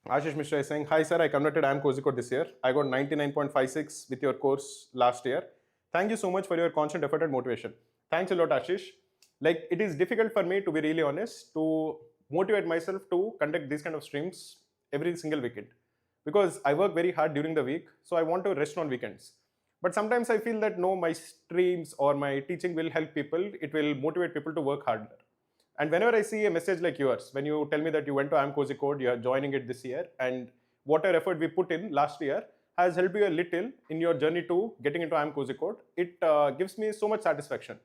Ashish Mishra is saying, hi sir, I conducted IIM Kozhikode this year. I got 99.56 with your course last year. Thank you so much for your constant effort and motivation. Thanks a lot, Ashish. Like, it is difficult for me, to be really honest, to motivate myself to conduct these kind of streams every single weekend, because I work very hard during the week, so I want to rest on weekends. But sometimes I feel that no, my streams or my teaching will help people, it will motivate people to work harder. And whenever I see a message like yours, when you tell me that you went to IIM Kozhikode, you are joining it this year, and whatever effort we put in last year has helped you a little in your journey to getting into IIM Kozhikode, it gives me so much satisfaction.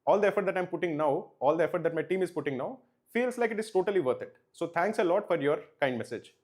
All the effort that I'm putting now, all the effort that my team is putting now, feels like it is totally worth it. So thanks a lot for your kind message.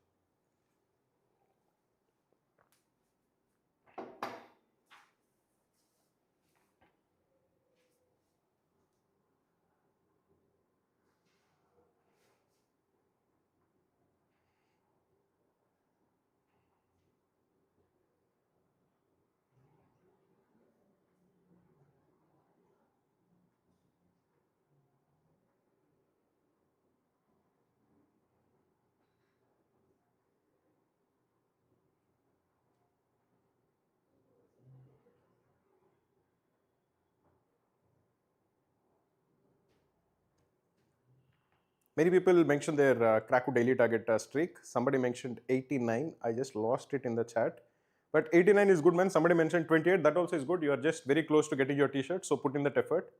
Many people mentioned their Cracku daily target streak. Somebody mentioned 89. I just lost it in the chat. But 89 is good, man. Somebody mentioned 28. That also is good. You are just very close to getting your t-shirt. So put in that effort.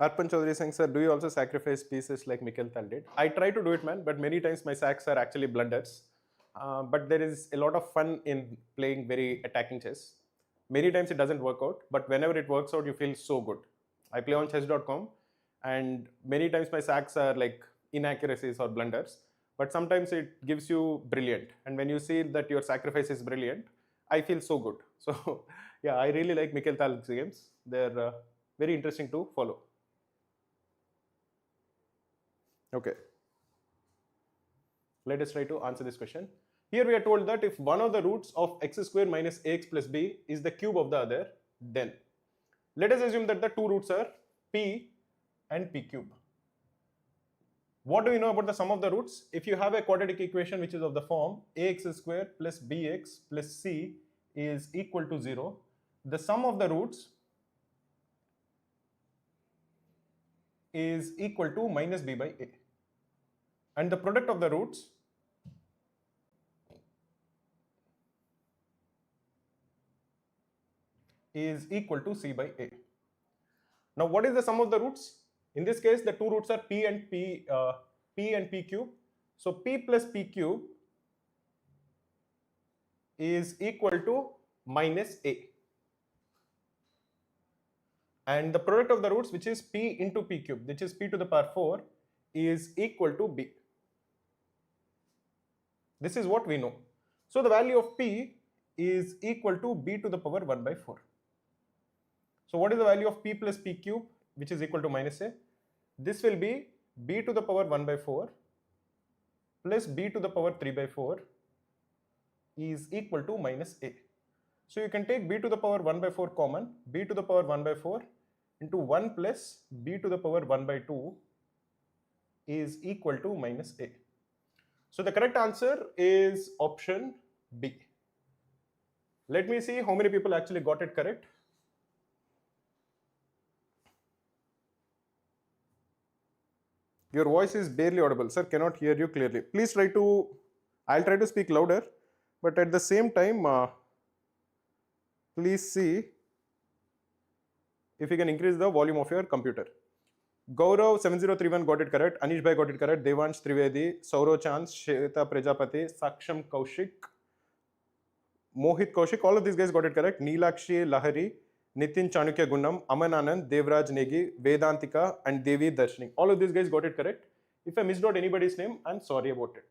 Arpan Chaudhary saying, sir, do you also sacrifice pieces like Mikhail Tal did? I try to do it, man, but many times my sacks are actually blunders. But there is a lot of fun in playing very attacking chess. Many times it doesn't work out, but whenever it works out, you feel so good. I play on chess.com, and many times my sacks are like inaccuracies or blunders, but sometimes it gives you brilliant. And when you see that your sacrifice is brilliant, I feel so good. So yeah, I really like Mikhail Tal's games. They're very interesting to follow. Okay. Let us try to answer this question. Here we are told that if one of the roots of x square minus ax plus b is the cube of the other, then let us assume that the two roots are p and p cube. What do we know about the sum of the roots? If you have a quadratic equation which is of the form ax square plus bx plus c is equal to 0, the sum of the roots is equal to minus b by a. and the product of the roots is equal to c by a. Now what is the sum of the roots? In this case the two roots are p and p cube. So p plus p cube is equal to minus a, and the product of the roots, which is p into p cube, which is p to the power 4, is equal to b. This is what we know. So the value of p is equal to b to the power 1 by 4. So what is the value of p plus p cube, which is equal to minus a? This will be b to the power 1 by 4 plus b to the power 3 by 4 is equal to minus a. So you can take b to the power 1 by 4 common, b to the power 1 by 4 into 1 plus b to the power 1 by 2 is equal to minus a. So the correct answer is option B. Let me see how many people actually got it correct. Your voice is barely audible, sir. Cannot hear you clearly. Please try to, I'll try to speak louder, but at the same time, please see if you can increase the volume of your computer. Gaurav 7031 got it correct, Anish Bhai got it correct, Devansh Trivedi, Saurav Chand, Shweta Prajapati, Saksham Kaushik, Mohit Kaushik, all of these guys got it correct. Neelakshi Lahari, Nitin Chanukya Gunnam, Aman Anand, Devraj Negi, Vedantika and Devi Darshini. All of these guys got it correct. If I missed out anybody's name, I'm sorry about it.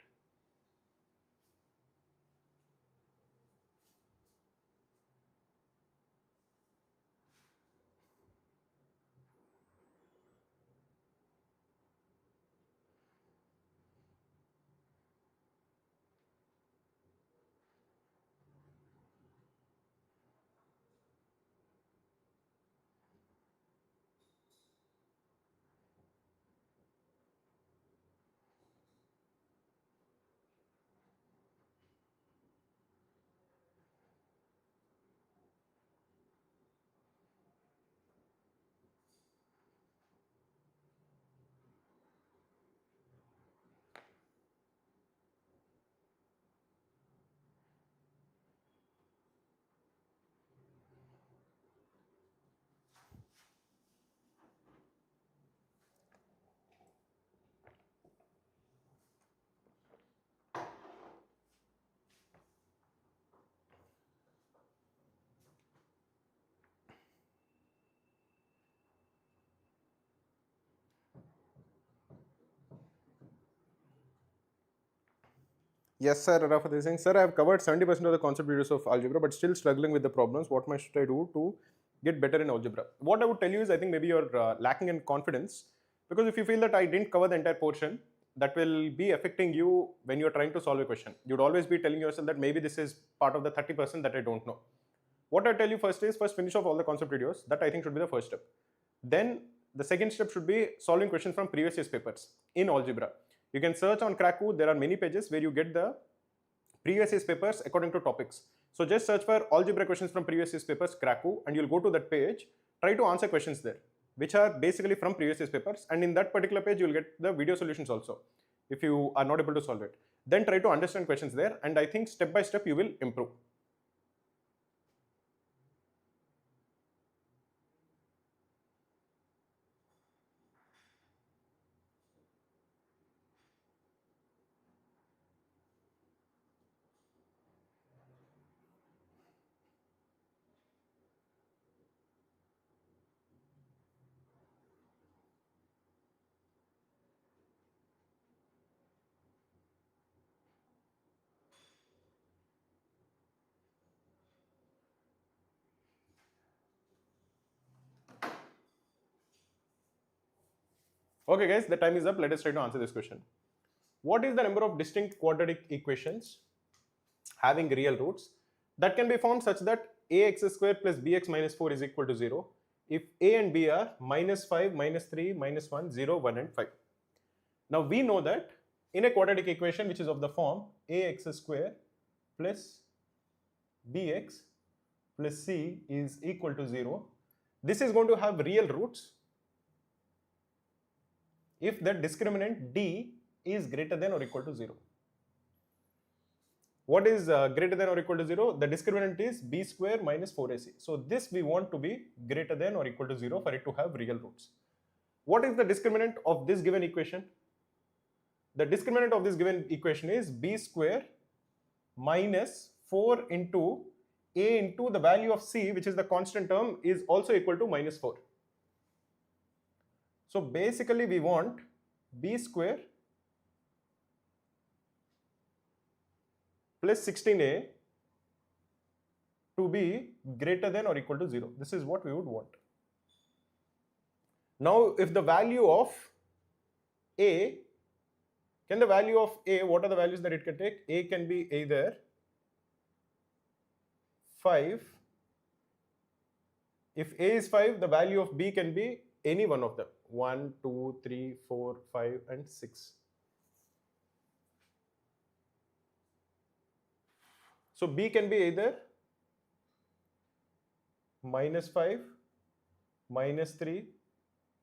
Yes, sir. Rafat is saying, sir, I have covered 70% of the concept videos of algebra, but still struggling with the problems. What should I do to get better in algebra? What I would tell you is, I think maybe you're lacking in confidence, because if you feel that I didn't cover the entire portion, that will be affecting you when you're trying to solve a question. You'd always be telling yourself that maybe this is part of the 30% that I don't know. What I tell you first is, first finish off all the concept videos. That I think should be the first step. Then the second step should be solving questions from previous year's papers in algebra. You can search on Cracku. There are many pages where you get the previous year's papers according to topics. So just search for algebra questions from previous year's papers, Cracku, and you'll go to that page. Try to answer questions there, which are basically from previous year's papers. And in that particular page, you'll get the video solutions also, if you are not able to solve it. Then try to understand questions there, and I think step by step you will improve. Okay guys, the time is up. Let us try to answer this question. What is the number of distinct quadratic equations having real roots that can be formed such that ax square plus bx minus 4 is equal to 0 if a and b are minus 5, minus 3, minus 1, 0, 1 and 5. Now we know that in a quadratic equation which is of the form ax square plus bx plus c is equal to 0, this is going to have real roots if the discriminant d is greater than or equal to 0. What is greater than or equal to 0? The discriminant is b square minus 4ac. So this we want to be greater than or equal to 0 for it to have real roots. What is the discriminant of this given equation? The discriminant of this given equation is b square minus 4 into a into the value of c, which is the constant term, is also equal to minus 4. So basically we want b square plus 16a to be greater than or equal to 0. This is what we would want. Now if the value of a, what are the values that it can take? A can be either 5. If a is 5, the value of b can be any one of them. 1, 2, 3, 4, 5 and 6. So b can be either minus 5, minus 3,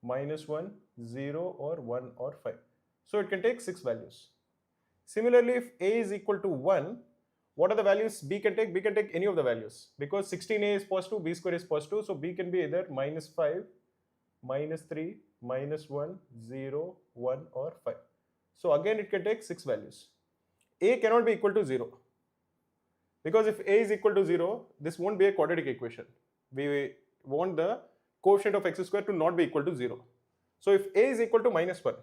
minus 1, 0 or 1 or 5. So it can take 6 values. Similarly, if a is equal to 1, what are the values b can take? B can take any of the values because 16a is positive, b square is positive. So b can be either minus 5, minus 3, minus 1, 0, 1 or 5. So again it can take 6 values. A cannot be equal to 0 because if a is equal to 0, this won't be a quadratic equation. We want the coefficient of x square to not be equal to 0. So if a is equal to minus 1,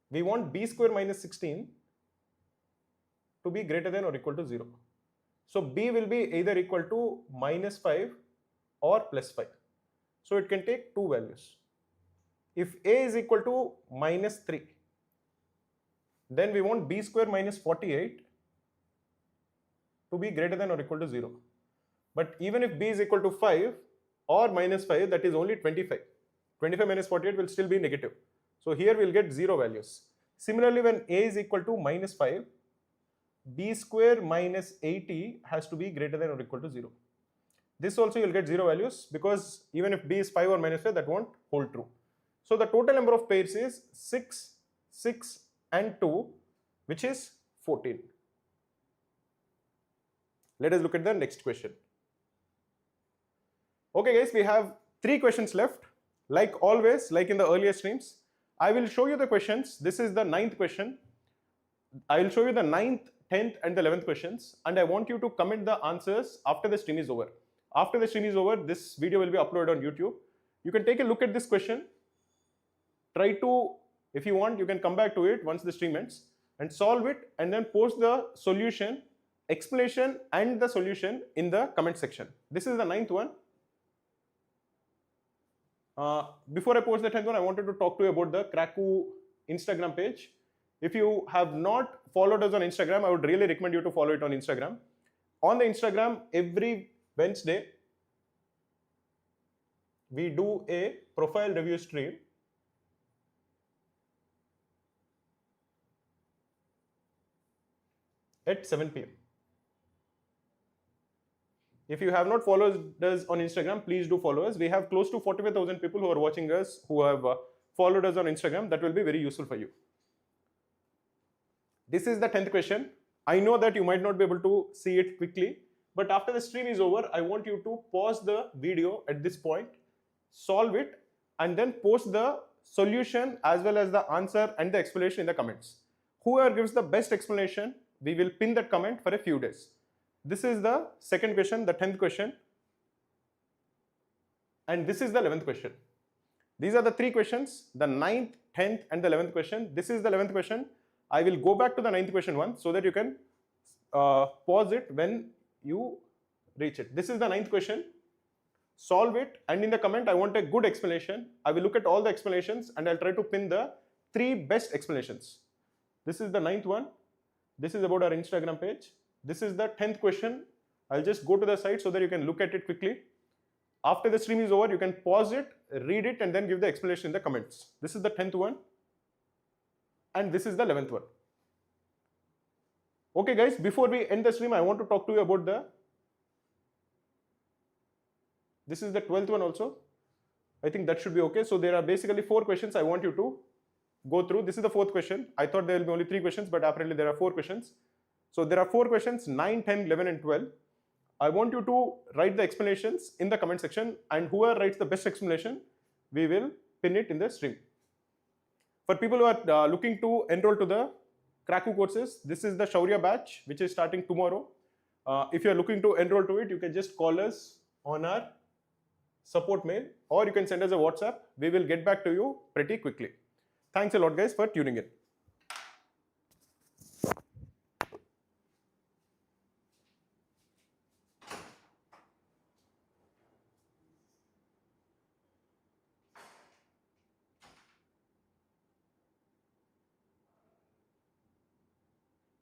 we want b square minus 16 to be greater than or equal to 0. So b will be either equal to minus 5 or plus 5. So it can take 2 values. If a is equal to minus 3, then we want b square minus 48 to be greater than or equal to 0. But even if b is equal to 5 or minus 5, that is only 25. 25 minus 48 will still be negative. So here we'll get 0 values. Similarly, when a is equal to minus 5, b square minus 80 has to be greater than or equal to 0. This also you'll get 0 values because even if b is 5 or minus 5, that won't hold true. So the total number of pairs is 6, 6 and 2, which is 14. Let us look at the next question. Okay guys, we have 3 questions left. Like always, like in the earlier streams, I will show you the questions. This is the 9th question. I will show you the 9th, 10th and the 11th questions, and I want you to comment the answers after the stream is over. After the stream is over, this video will be uploaded on YouTube. You can take a look at this question. Try to, if you want, you can come back to it once the stream ends and solve it and then post the solution, explanation and the solution in the comment section. This is the 9th one. Before I post the 10th one, I wanted to talk to you about the Cracku Instagram page. If you have not followed us on Instagram, I would really recommend you to follow it on Instagram. On the Instagram, every Wednesday, we do a profile review stream. At 7 p.m. If you have not followed us on Instagram, please do follow us. We have close to 45,000 people who are watching us, who have followed us on Instagram. That will be very useful for you. This is the 10th question. I know that you might not be able to see it quickly, but after the stream is over, I want you to pause the video at this point, solve it, and then post the solution as well as the answer and the explanation in the comments. Whoever gives the best explanation, we will pin that comment for a few days. This is the second question, the 10th question. And this is the 11th question. These are the 3 questions, the 9th, 10th and the 11th question. This is the 11th question. I will go back to the 9th question once so that you can pause it when you reach it. This is the 9th question. Solve it, and in the comment I want a good explanation. I will look at all the explanations and I'll try to pin the 3 best explanations. This is the 9th one. This is about our Instagram page. This is the 10th question. I'll just go to the site so that you can look at it quickly. After the stream is over, you can pause it, read it and then give the explanation in the comments. This is the 10th one. And this is the 11th one. Okay guys, before we end the stream, I want to talk to you about this is the 12th one also. I think that should be okay. So there are basically 4 questions I want you to go through. This is the fourth question. I thought there will be only 3 questions, but apparently there are 4 questions. So there are 4 questions, 9, 10, 11 and 12. I want you to write the explanations in the comment section, and whoever writes the best explanation, we will pin it in the stream. For people who are looking to enroll to the Cracku courses, this is the Shaurya batch, which is starting tomorrow. If you are looking to enroll to it, you can just call us on our support mail, or you can send us a WhatsApp. We will get back to you pretty quickly. Thanks a lot, guys, for tuning in.